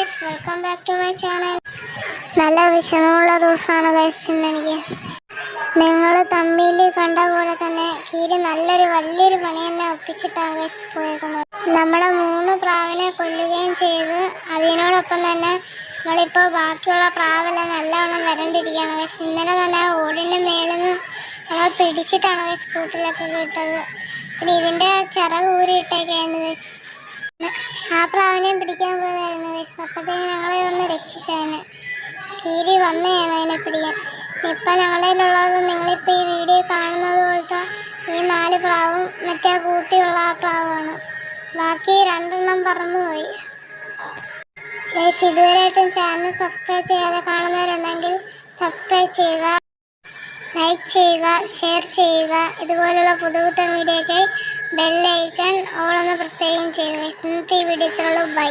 guys, welcome back to my channel. നല്ല വിഷമമുള്ള ദിവസമാണ് guys ഇന്നെനിക്ക്. നിങ്ങൾ തമ്മിൽ കണ്ട പോലെ തന്നെ കീരി വലിയൊരു പണി തന്നെ ഒപ്പിച്ചിട്ടാണ് guys പോയേക്കുന്നത്. നമ്മുടെ 3 പ്രാവിനെ കൊല്ലുകയും ചെയ്ത് അതിനോടൊപ്പം തന്നെ നമ്മളിപ്പോൾ ബാക്കിയുള്ള പ്രാവെല്ലാം നല്ലവണ്ണം വരണ്ടിരിക്കുകയാണ് guys. ഇന്നലെ തന്നെ ഓടിൻ്റെ മേളിൽ നിന്ന് നമ്മൾ പിടിച്ചിട്ടാണ് guys കൂട്ടിലൊക്കെ ഇട്ടത്. പിന്നെ ഇതിൻ്റെ ചിറക് ഊരിയിട്ടേക്കായിരുന്നു guys. ആ പ്രാവിനെയും പിടിക്കാൻ പോയതായിരുന്നു guys. അപ്പോഴത്തേക്ക് ഞങ്ങളെ ഒന്ന് രക്ഷിച്ചതിന് കീരി വന്നതാണ് അതിനെ പിടിക്കാൻ. ഇപ്പം ഞങ്ങളുടെ കയ്യിലുള്ളത് നിങ്ങളിപ്പോൾ ഈ വീഡിയോ കാണുന്നത് പോലത്തെ ഈ 4 പ്രാവും മറ്റേ കൂട്ടിയുള്ള ആ പ്രാവാണ്. ബാക്കി 2 പറന്നുപോയി ഗൈസ്. ഇതുവരെയായിട്ടും ചാനൽ സബ്സ്ക്രൈബ് ചെയ്യാതെ കാണുന്നവരുണ്ടെങ്കിൽ സബ്സ്ക്രൈബ് ചെയ്യുക, ലൈക്ക് ചെയ്യുക, ഷെയർ ചെയ്യുക. ഇതുപോലുള്ള പുതുപുത്തൻ വീഡിയോയ്ക്കായി ബെല്ലൈക്കൺ ഓൾ ഒന്ന് പ്രസ് ചെയ്യുകയും ചെയ്യുക. ഇന്നത്തെ ഈ വീഡിയോ ഇത്രയുള്ളൂ. ബൈ.